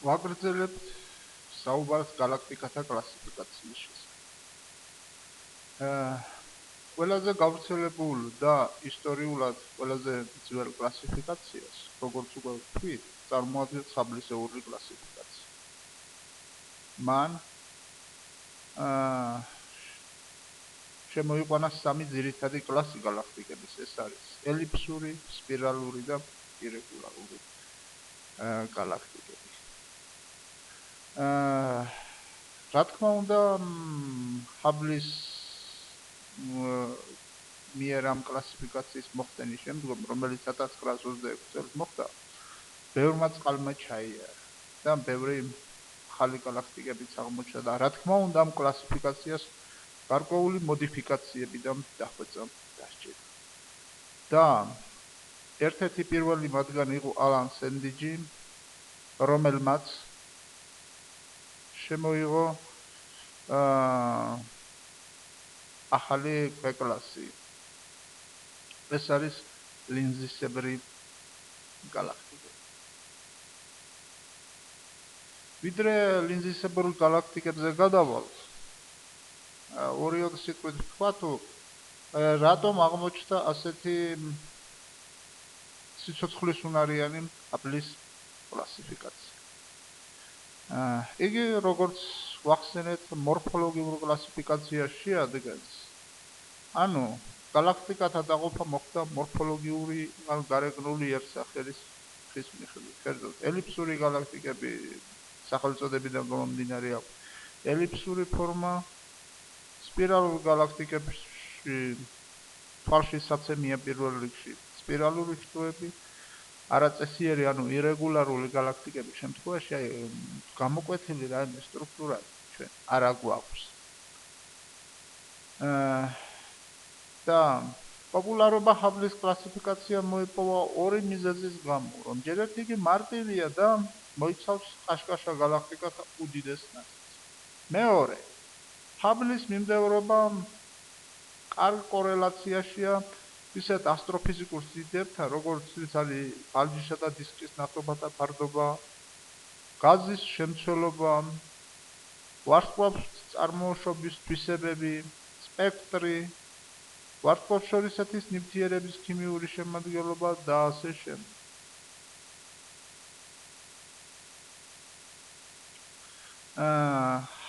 ვაგრძელებთ საუბარს galaktikata კლასიფიკაციის შესახებ. ყველაზე გავრცელებულ და ისტორიულად ყველაზე ძველ კლასიფიკაციას, როგორც უკვე ვთქვით, წარმოადგენს ხაბლისეული კლასიფიკაცია. მან შემოიყვანა სამი ძირითადი კლასი galaktikების, ეს არის ელიფსური, სპირალური და ირეგულარული galaktikები. რა თქმა უნდა, ჰაბლის მიერ ამ კლასიფიკაციის მოხდენის შემდგომ, რომელიც 1926 წელს მოხდა, ბევრმა წყალმა ჩაიარა და ბევრი ახალი galaktikებიც აღმოჩნდა და რა თქმა უნდა, ამ კლასიფიკაციას გარკვეული მოდიფიკაციები და დახვეწა დასჭირდა. და ერთ-ერთი პირველი მათგანი იყო ალან სენდიჯი, რომელმაც შემოიღო ახალი კლასი. ეს არის ლინზისებრი galaktikები. ვიდრე ლინზისებურ galaktikებზე გადავალთ, ორი სიტყვით ვთქვა, თუ რატომ აღმოჩნდა ასეთი სიცოცხლის უნარიანი ჰაბლის კლასიფიკაცია. იგი როგორც ვახსენეთ, მორფოლოგიურ კლასიფიკაციას შეადგენს. ანუ galaktikata დაყოფა მოხდა მორფოლოგიური ან გარეგნული ერთსახელის ხის მიხედვით. კერძოდ, ელიფსური galaktikები სახელწოდებიდან გამომდინარე აქვს ელიფსური ფორმა, სპირალურ galaktikებში თვალშისაცემია პირველ რიგში სპირალური ხტოები, არაწესიერი, ანუ ირეგულარული galaktikების შემთხვევაში გამოკვეთილი რაიმე სტრუქტურა ჩვენ არ აგვაქვს. და პოპულარობა ჰაბლის კლასიფიკაციამ მოიპოვა ორი მიზეზის გამო, რომ ჯერ ერთი იგი მარტივია და მოიცავს ყაშყაშა galaktikata უდიდეს ნაწილს. მეორე, ჰაბლის მიმდევრობა კარგ კორელაციაშია ისეთ ასტროფიზიკურ სიდიდეებთან, როგორც არის ბალჯისა და დისკის ნაყოფათა ფარდობა, გაზის შემცველობა, ვარსკვლავს წარმოშობის თვისებები, სპექტრი, ვარსკვლავთშორისეთის ნივთიერების ქიმიური შემადგენლობა და ასე შემდეგ.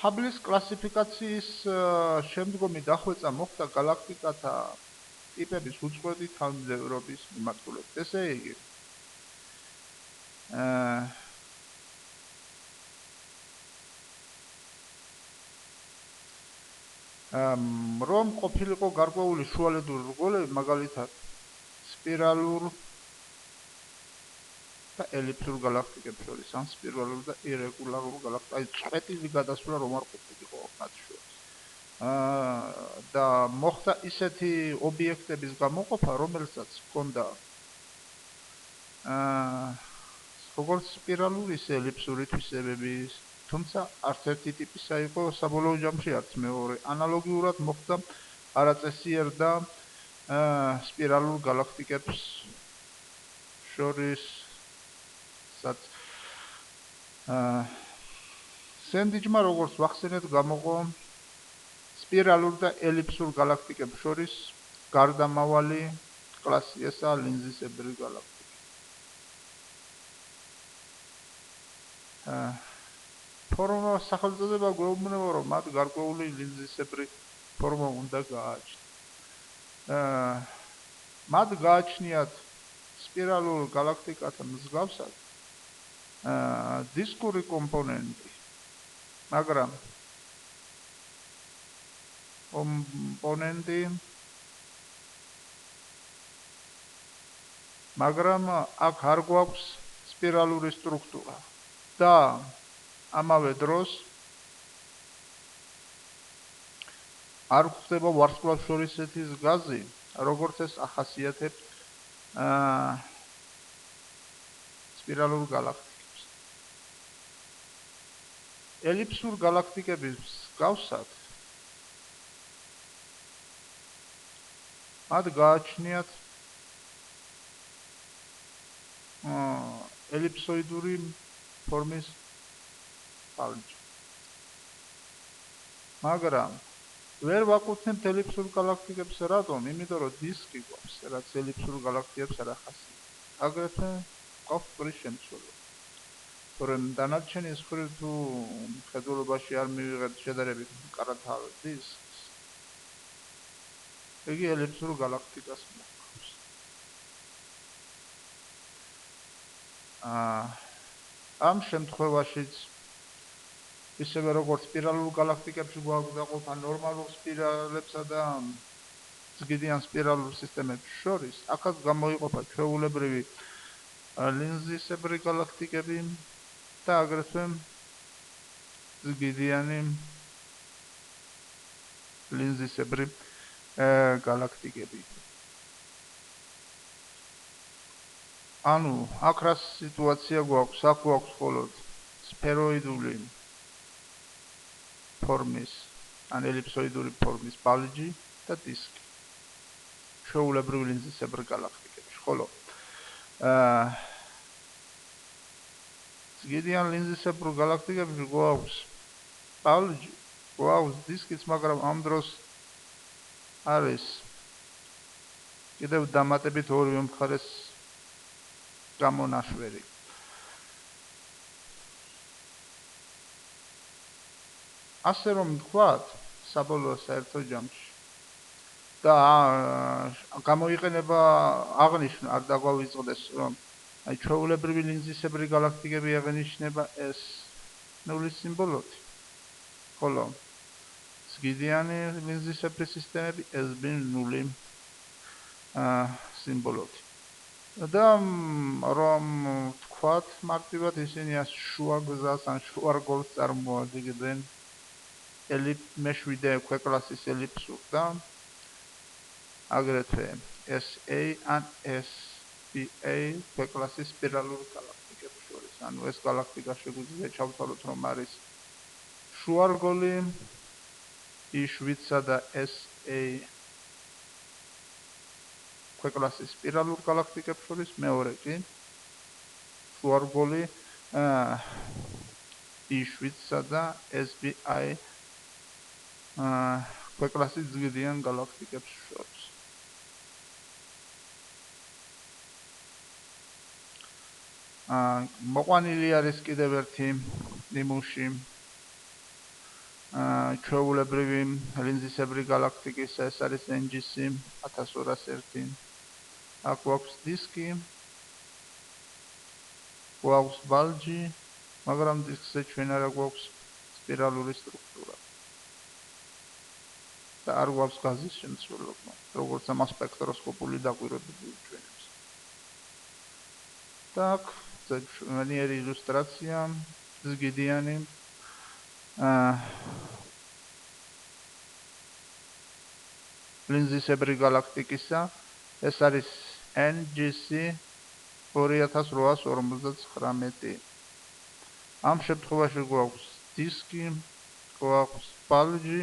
ჰაბლის კლასიფიკაციის შემდგომი დახვეწა მოხდა galaktikata ტიპების უწყვეტი თანმიმდევრობის მიმართულებით. ესე იგი, რომ ყოფილიყო გარკვეული შუალედური რგოლები, მაგალითად, სპირალურ და ელიფსურ galaktikებს შორის, ან სპირალურ და ირეგულარულ galaktikებს, აი წყვეტილი გადასვლა რომ არ ყოფილიყო მათ შორის. და მოხდა ისეთი ობიექტების გამოყოფა, რომელსაც ჰქონდა როგორც სპირალური, ისე ელიფსური თვისებები, თუმცა არც ერთი ტიპისა იყო საბოლოო ჯამში არც მეორე. ანალოგიურად მოხდა არაწესიერ და სპირალურ galaktikებს შორის, სენდიჯმა როგორც ვახსენეთ, გამოყო სპირალურ და ელიფსურ galaktikებს შორის გარდამავალი კლასი, ესაა ლინზისებრი galaktikები. ფორმა სახელწოდება გვეუბნება, რომ მათ გარკვეული ლინზისებრი ფორმა უნდა გააჩნდეთ. მათ გააჩნიათ სპირალურ galaktikata მსგავსად დისკური კომპონენტი, მაგრამ აქ არ გვაქვს სპირალური სტრუქტურა და ამავე დროს არ გვხდება ვარსკვლავთშორისეთის გაზი, როგორც ეს ახასიათებს სპირალურ galaktikებს. ელიფსურ galaktikების მსგავსად მათ გააჩნიათ ელიფსოიდური ფორმის ბალჯი. მაგრამ ვერ ვაკუთვნებთ ელიფსურ გალაქტიკებს რატომ? იმიტომ რომ დისკი გვაქვს, რაც ელიფსურ გალაქტიკებს არ ახასიათებს. აგრეთვე გვაქვს წყვილის შემცველობა. თორემ დანარჩენი მსხვილი თუ ხედულობაში არ მივიღებთ შედარებით მკარათავ დისკს, იგი ელიფსურ გალაქტიკას მოჰყავს. ამ შემთხვევაშიც ისევე როგორც სპირალურ გალაქტიკებში გვაქვს დაყოფა ნორმალურ სპირალებსა და ზგიდიან სპირალურ სისტემებს შორის, აქაც გამოიყოფა ჩვეულებრივი ლინზისებრი გალაქტიკები და აგრეთვე ზგიდიანი ლინზისებრი გალაქტიკები. ანუ აქ რა სიტუაცია გვაქვს? აქ გვაქვს მხოლოდ სფეროიდული ფორმის, ან ელიფსოიდური ფორმის ბალჯი და დისკი. ჩვეულებრივი ლინზისებრი გალაქტიკებში, ხოლო ზგიდიან ლინზისებრი გალაქტიკებში გვაქვს ბალჯი, გვაქვს დისკიც, მაგრამ ამ დროს არის კიდევ დამატებით ორივე მხარეს გამონაშვერი. ასე რომ ვთქვათ, საბოლოო საერთო ჯამში და გამოიყენება აღნიშნა, არ დაგვავიწყდეს, რომ აი ჩვეულებრივი ლინზისებრი გალაქტიკები აღინიშნება ეს ნულის სიმბოლოთი, ხოლო ზგიდიანი ლინზისებრი სისტემები SB0 სიმბოლოთი. და რომ ვთქვათ, მარტივად ისინი შუა გზას ან შუა რგოლს წარმოადგენენ მეშვიდე ქვეკლასის ელიფსურ და აგრეთვე SA ან SBA ქვეკლასის სპირალურ გალაქტიკებს შორის. ანუ ეს გალაქტიკა შეგვიძლია ჩავთვალოთ, რომ არის შუა რგოლი B7-სა და SA ქვეკლასის სპირალურ გალაქტიკებს შორის, მეორე კი შუა რგოლი B7-სა და SBI ქვეკლასის ზგიდიან გალაქტიკებს შორის. მოყვანილი არის კიდევ ერთი ნიმუში ჩვეულებრივი ლინზისებრი გალაქტიკის, ეს არის NGC 1201. აქ გვაქვს დისკი, გვაქვს ბალჯი, მაგრამ დისკზე ჩვენ არა გვაქვს სპირალური სტრუქტურა. და არ გვაქვს გაზის შემცველობა, როგორც ამ სპექტროსკოპული დაკვირვებები უჩვენებს. და აქ ძვირფასი ილუსტრაცია ზგიდიანი ლინზისებრი გალაქტიკისა, ეს არის NGC 2859. ამ შემთხვევაში გვაქვს დისკი, გვაქვს ბალჯი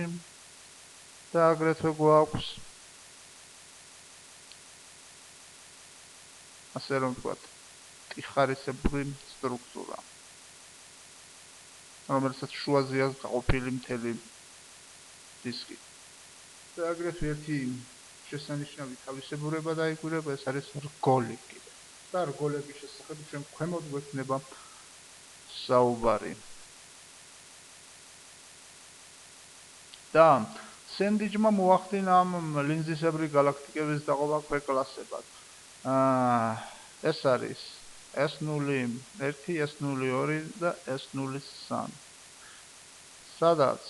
და აგრეთვე გვაქვს, ასე რომ ვთქვათ, ტიხარისებრი სტრუქტურა, რომელსაც შუაზეა გაყოფილი მთელი დისკი. და აგრეთვე ერთი შესანიშნავი თავისებურება დაიკვირება, ეს არის რგოლი კიდე. და რგოლების შესახებ ჩვენ ქვემოთ გვექნება საუბარი. და სენდიჯმა მოახდინა ამ ლინზისებრი გალაქტიკების დაყოფა ქვეკლასებად. ეს არის S01, S02 და S03. სადაც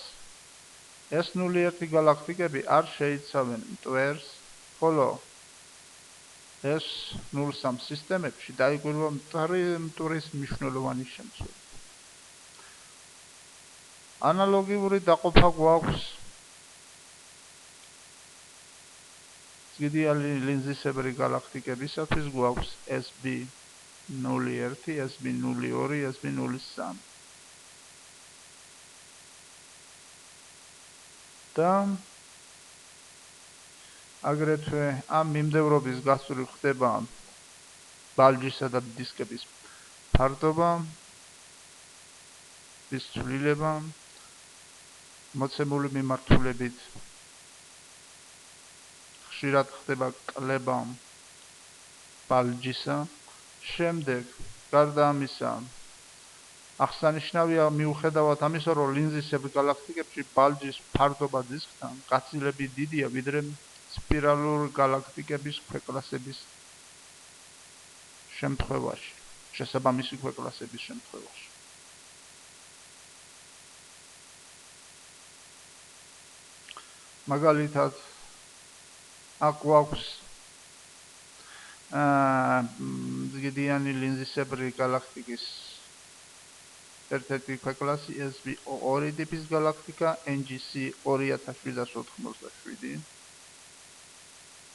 S01 გალაქტიკები არ შეიცავენ მტვერს, ხოლო S03 სისტემებში დაიკვირვა მტვრის მნიშვნელოვანი შემცველობა. ანალოგიური დაყოფა გვაქვს ზგიდიანი ლინზისებრი გალაქტიკებისათვის, გვაქვს SB01, SB02, SB03. და აგრეთვე ამ მიმდევრობის გასწვრივ ხდება ბალჯისა და დისკების ფარდობა, ელემენტების ცვლილება მოცემული მიმართულებით ხშირად ხდება კლება ბალჯისა. შემდეგ, გარდა ამისა, აღსანიშნავია მიუხედავად ამისა, რომ ლინზისებრ გალაქტიკებში ბალჯის ფარდობა დისკთან გაცილებით დიდია, ვიდრე სპირალური გალაქტიკების ქვეკლასების შემთხვევაში, შესაბამისი ქვეკლასების შემთხვევაში. მაგალითად, აქ გვაქვს დიდიანი ლინზისებრი გალაქტიკის ერთ-ერთი ქვეკლასი SB2 ტიპის გალაქტიკა NGC 2787.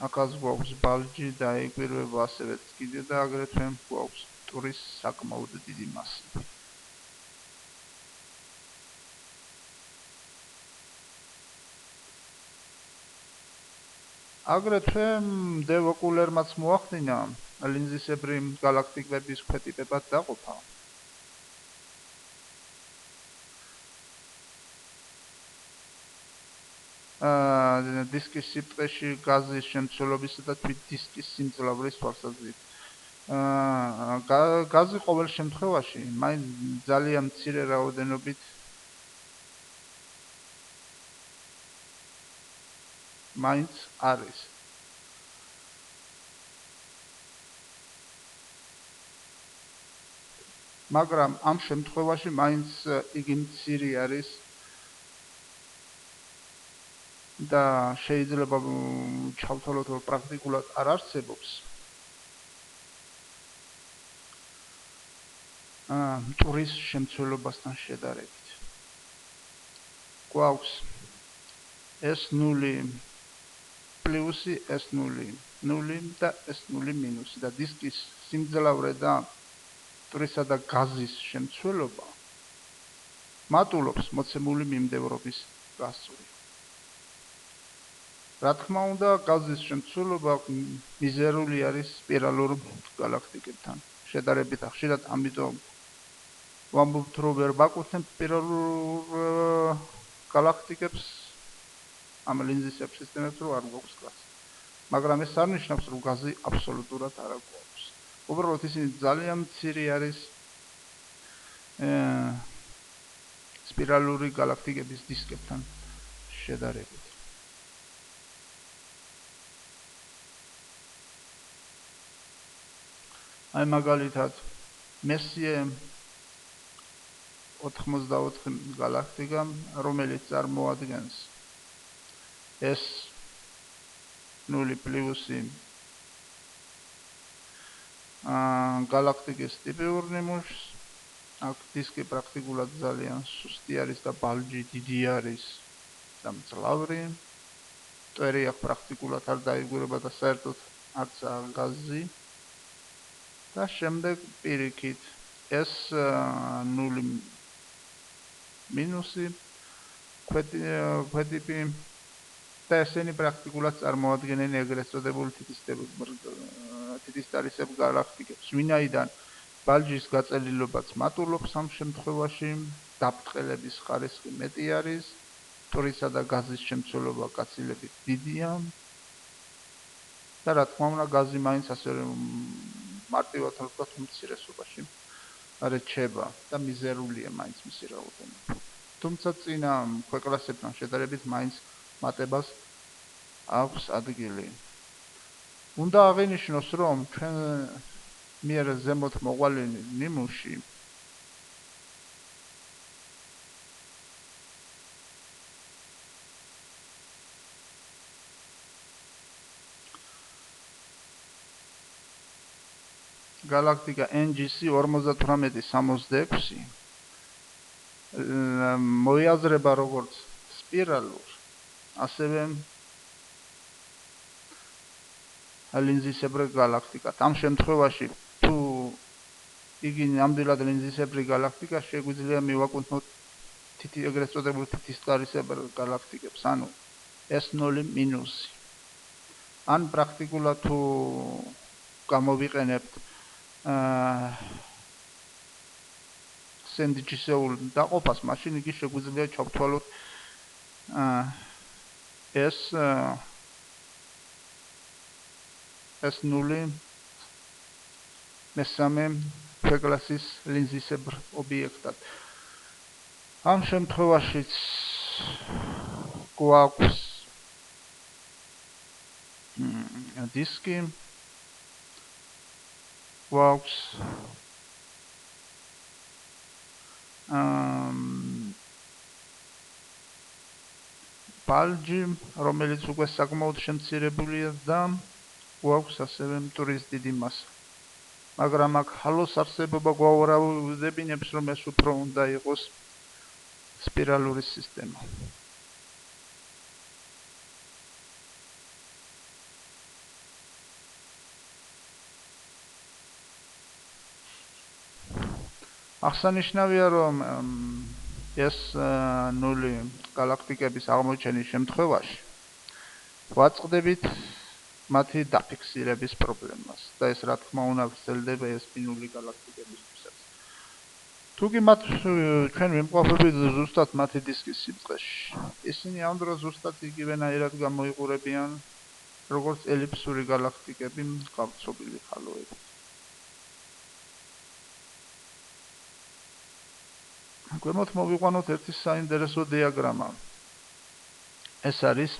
აქაც გვაქვს ბალჯი და ეგვირვება ასევე კიდე და აგრეთვე გვაქვს ტურის საკმაოდ დიდი მასივი. აგრეთვე დევ ოკულერმაც მოახდინა ლინზისებრი გალაქტიკების ქვეტიპებად დაყოფა. დისკის სიბრტყეში გაზის შემცველობისა და თვით დისკის სიმძლავრის თვალსაზრისით. გაზი ყოველ შემთხვევაში მაინც ძალიან მცირე რაოდენობით მაინც არის. მაგრამ ამ შემთხვევაში მაინც იგი მცირე არის და შეიძლება ჩავთვალოთ, რომ პრაქტიკულად არ არსებობს. ტურის შემცველობასთან შედარებით. გვაქვს S0 პლუსი, S0 0 და S0 მინუსი და დისკის სიმძლავრე და ტურისა და გაზის შემცველობა მატულობს მოცემული მიმდევრობის გასწვრივ. რა თქმა უნდა, გაზის შემცველობა მიზერული არის სპირალურ გალაქტიკებთან შედარებით ხშირად, ამიტომ ვამბობთ, რომ ვერ ვაკუთვნებთ სპირალურ გალაქტიკებს ამ ლინზისებრ სისტემებს, რომ არ გვაქვს გაზი. მაგრამ ეს არ ნიშნავს, რომ გაზი აბსოლუტურად არ გვაქვს. უბრალოდ ისინი ძალიან მცირე არის სპირალური გალაქტიკების დისკებთან შედარებით. აი მაგალითად, მესიე 84 გალაქტიკა, რომელიც წარმოადგენს S0 პლუსი გალაქტიკის ტიპიურ ნიმუშს. აქ დისკი პრაქტიკულად ძალიან სუსტი არის და ბალჯი დიდი არის და მძლავრი. მტვერი აქ პრაქტიკულად არ დაიგურება და საერთოდ არც გაზი. და შემდეგ პირიქით S0 მინუსი ქვეტიპი და ესენი პრაქტიკულად წარმოადგენენ ეგრეთ წოდებულ თითისტარისებრ გალაქტიკებს, ვინაიდან ბალჯის გაწელილობაც მატულობს ამ შემთხვევაში, დაბრტყელების ხარისხი მეტი არის, ტურისა და გაზის შემცველობა გაცილებით დიდია და რა თქმა უნდა, გაზი მაინც ასევე მარტივად ვთქვათ, უმცირესობაში რჩება და მიზერულია მაინც მისი რაოდენობა. თუმცა წინა ქვეკლასებთან შედარებით მაინც მატებას აქვს ადგილი. უნდა აღინიშნოს, რომ ჩვენ მიერ ზემოთ მოყვანილი ნიმუში გალაქტიკა NGC 5866 მოიაზრება როგორც სპირალურ, ასევე ლინზისებრ გალაქტიკად. ამ შემთხვევაში თუ იგი ნამდვილად ლინზისებრი გალაქტიკა, შეგვიძლია მივაკუთვნოთ ეგრეთ წოდებულ თითისტარისებრ გალაქტიკებს, ანუ S0 მინუსი. ან პრაქტიკულად თუ გამოვიყენებთ სენდიჩისეულ დაყოფას, მაშინ იგი შეგვიძლია ჩავთვალოთ S0 მესამე ქვეკლასის ლინზისებრ ობიექტად. ამ შემთხვევაშიც გვაქვს დისკი, გვაქვს ბალჯი, რომელიც უკვე საკმაოდ შემცირებულია და გვაქვს ასევე მტვრის დიდი მასა. მაგრამ აქ ჰალოს არსებობა გვაურავდებინებს, რომ ეს უფრო უნდა იყოს სპირალური სისტემა. აღსანიშნავია, რომ S0 galaktikების აღმოჩენის შემთხვევაში ვაწყდებით მათი დაფიქსირების პრობლემას და ეს რა თქმა უნდა ვრცელდება S0 galaktikებისთვისაც. თუკი ჩვენ ვიმყოფებით ზუსტად მათი დისკის სიბრტყეში, ისინი ამ დროს ზუსტად იგივენაირად გამოიყურებიან, როგორც ელიფსური galaktikები გავრცობილი ხალოებით. ქვემოთ მოვიყვანოთ ერთი საინტერესო დიაგრამა. ეს არის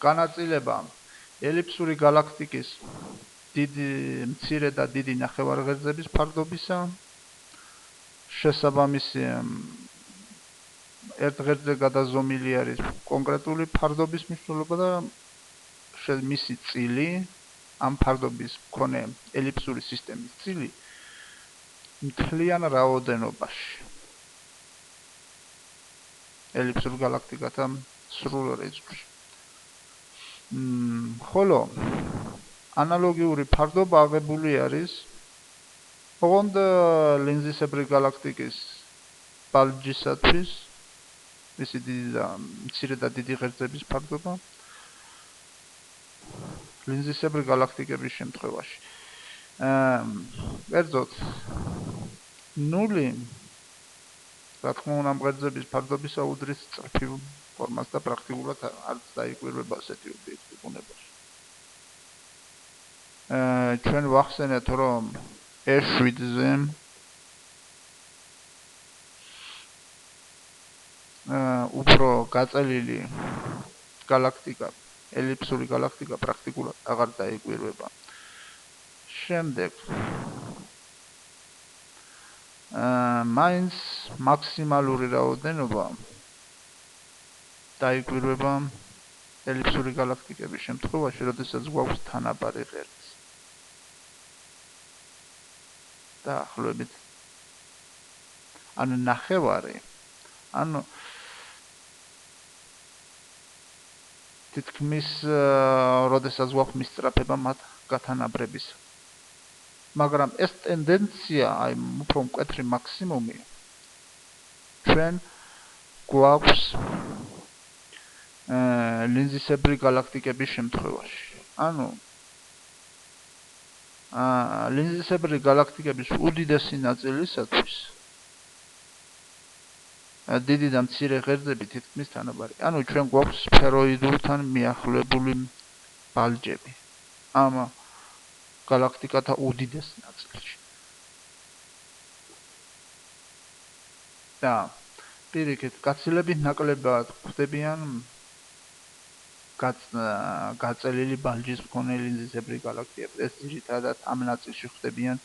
განაწილება ელიფსური galaktikis მცირე და დიდი ნახევარღერძების ფარდობისა, შესაბამისი ერთ ღერძზე გადაზომილი არის კონკრეტული ფარდობის მნიშვნელობა და მისი წილი ამ ფარდობის მქონე ელიფსური სისტემის წილი მთლიან რაოდენობაში. ელიფსურ galaktikათა სრულ რიცხვში. ხოლო ანალოგიური ფარდობა აღებული არის ოღონდ ლინზისებრი galaktikis ბალჯისათვის, მისი მცირე და დიდი ღერძების ფარდობა. ლინზისებრი galaktikების შემთხვევაში. კერძოდ 0 რა თქმა უნდა ამ ღერძების ფარდობისა უდრის წრფივ ფორმას და პრაქტიკულად არც დაიკვირვება ასეთი ობიექტი ბუნებაში. ჩვენ ვახსენეთ, რომ S7-ზე უფრო გაწელილი galaktika, ელიფსური galaktika პრაქტიკულად აღარ დაიკვირვება. შემდეგ მაინც მაქსიმალური რაოდენობა დაიკვირვება ელიფსური galaktikების შემთხვევაში, როდესაც გვაქვს თანაბარი ღერძი. დაახლოებით ნახევარი, თითქმის როდესაც გვაქვს მისწრაფება მათ გათანაბრების. მაგრამ ეს ტენდენცია, აი უფრო მკვეთრი მაქსიმუმი ჩვენ გვაქვს ლინზისებრი galaktikების შემთხვევაში. ლინზისებრი galaktikების უდიდესი ნაწილისათვის დიდი და მცირე ღერძები თითქმის თანაბარი. ჩვენ გვაქვს სფეროიდულთან მიახლოებული ბალჯები. ამ galaktikათა უდიდეს ნაწილში. და პირიქით, გაცილებით ნაკლებად გვხვდებიან გაწელილი ბალჯის მქონე ლინზისებრი galaktikები. ეს ძირითადად ამ ნაწილში ხდებიან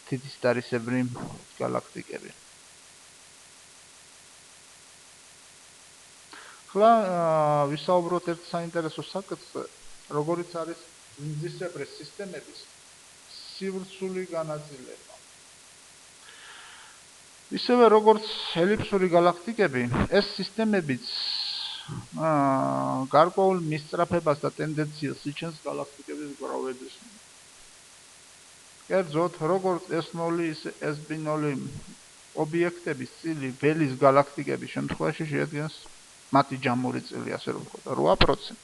თითისტარისებრი galaktikები. ახლა ვისაუბროთ ერთ საინტერესო საკითხზე, როგორიც არის ლინზისებრი სისტემების სივრცული განაწილება. ისევე როგორც ელიფსური galaktikები, ეს სისტემებიც გარკვეულ მისწრაფებას და ტენდენციას იჩენს galaktikების გროვების. კერძოდ, როგორც S0, ისე S0 ობიექტების წილი ველის galaktikების შემთხვევაში შეადგენს მათი ჯამური წილი, ასე რომ ვთქვათ, 8%.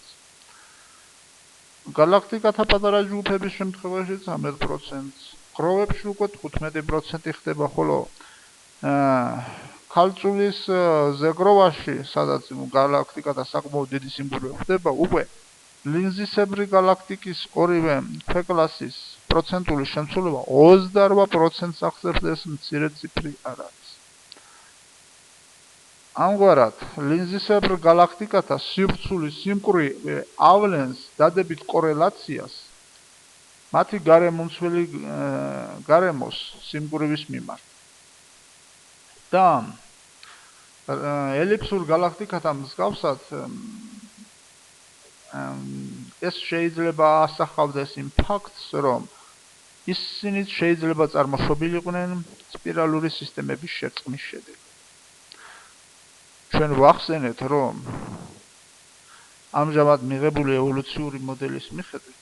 galaktikათა პატარა ჯგუფების შემთხვევაში 13%, ღროვებში უკვე 15% ხდება, ხოლო ქალწულის ზეგროვაში, სადაც galaktikათა საკმაოდ დიდი სიმკვრივე ხდება, უკვე ლინზისებრი galaktikis ორივე ქვეკლასის პროცენტული შემცველობა 28%-ს აღწევს, ეს მცირე ციფრი არ არის. ამგვარად, ლინზისებრ galaktikათა სივრცულის სიმკვრივე ავლენს დადებით კორელაციას მათი გარემომცველი გარემოს სიმკვრივის მიმართ. და ელიფსურ galaktikათა მსგავსად ეს შეიძლება ასახავდეს იმ ფაქტს, რომ ისინი შეიძლება წარმოშობილიყვნენ სპირალური სისტემების შერწყმის შედეგად. ჩვენ ვახსენეთ, რომ ამჟამად მიღებული ევოლუციური მოდელის მიხედვით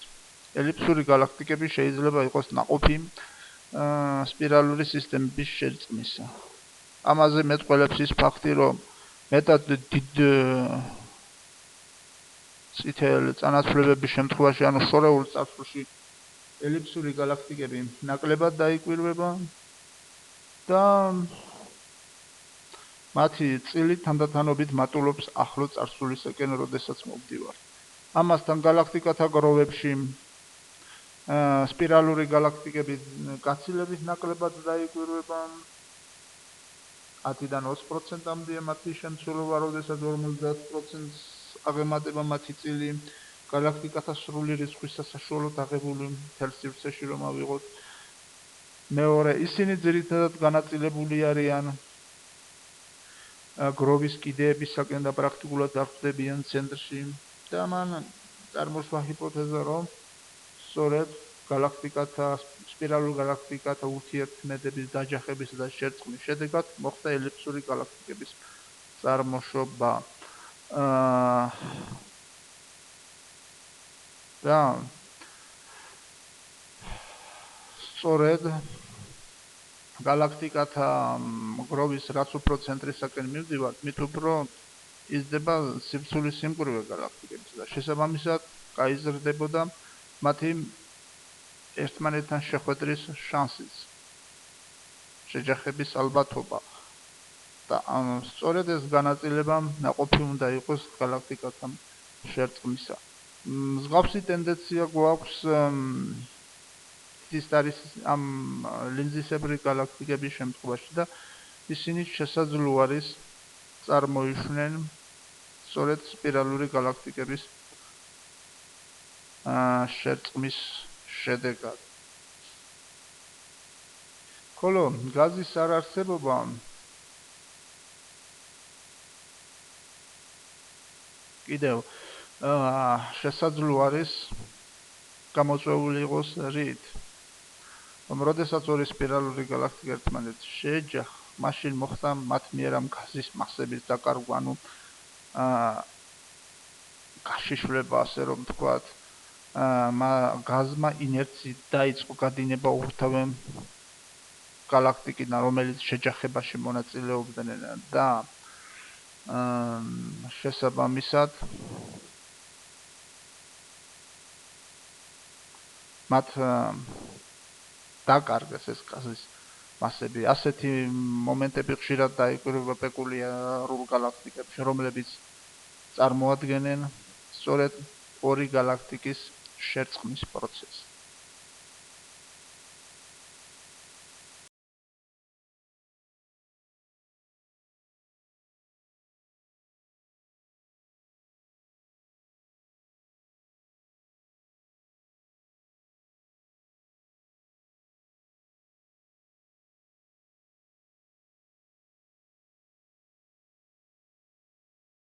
ელიფსური galaktikები შეიძლება იყოს ნაყოფი სპირალური სისტემების შერწყმისა. ამაზე მეტყველებს ის ფაქტი, რომ მეტად დიდ წითელ წანაცვლებების შემთხვევაში, ანუ შორეულ წარსულში ელიფსური galaktikები ნაკლებად დაიკვირვება და მათი წილი თანდათანობით მატულობს ახლო წარსულისაკენ, როდესაც მოვდივართ. ამასთან galaktikათა გროვებში სპირალური galaktikები გაცილებით ნაკლებად დაიკვირვება 10-დან 20%-მდე მათი შემცველობა, როდესაც 50%-ს აღემატება მათი წილი. galaktikათა სრული რისხვისას საშუალოდ აღებული მთელ სივრცეში რომ ავიღოთ. მეორე, ისინი ძირითადად განაწილებული არიან გროვის კიდეებისაკენ და პრაქტიკულად არ ხდებიან ცენტრში და მან წარმოსვა ჰიპოთეზა, რომ სწორედ სპირალურ galaktikათა ურთიერთქმედების დაჯახების და შერწყმის შედეგად მოხდა ელიფსური galaktikების წარმოშობა. და სწორედ galaktikათა გროვის რაც უფრო ცენტრისაკენ მივდივართ, მით უფრო იზრდება სივრცულის სიმკვრივე galaktikების და შესაბამისად გაიზრდებოდა მათი ერთმანეთთან შეხვედრის შანსიც, შეჯახების ალბათობა. და სწორედ ეს განაწილება ნაყოფი უნდა იყოს galaktikათა შერწყმისა. მსგავსი ტენდენცია გვაქვს ის არის ამ ლინზისებრი galaktikების შემთხვევაში და ისინი შესაძლო არის წარმოიშვნენ სწორედ სპირალური galaktikების შერწყმის შედეგად. ხოლო გაზის არარსებობა კიდევ შესაძლო არის გამოწვეული იყოს რით? როდესაც ორი სპირალური galaktika ერთმანეთს შეეჯახა, მაშინ მოხდა მათ მიერ ამ გაზის მასების დაკარგვა, ანუ გაშიშვლება, ასე რომ ვთქვათ, გაზმა ინერციით დაიწყო გადინება უხთავე galaktikიდან, რომელიც შეჯახებაში მონაწილეობდნენ და შესაბამისად მათ დაკარგეს ეს გაზის მასები. ასეთი მომენტები ხშირად დაიკვირვება პეკულიარულ galaktikებში, რომლებიც წარმოადგენენ სწორედ ორი galaktikis შერწყმის პროცესს.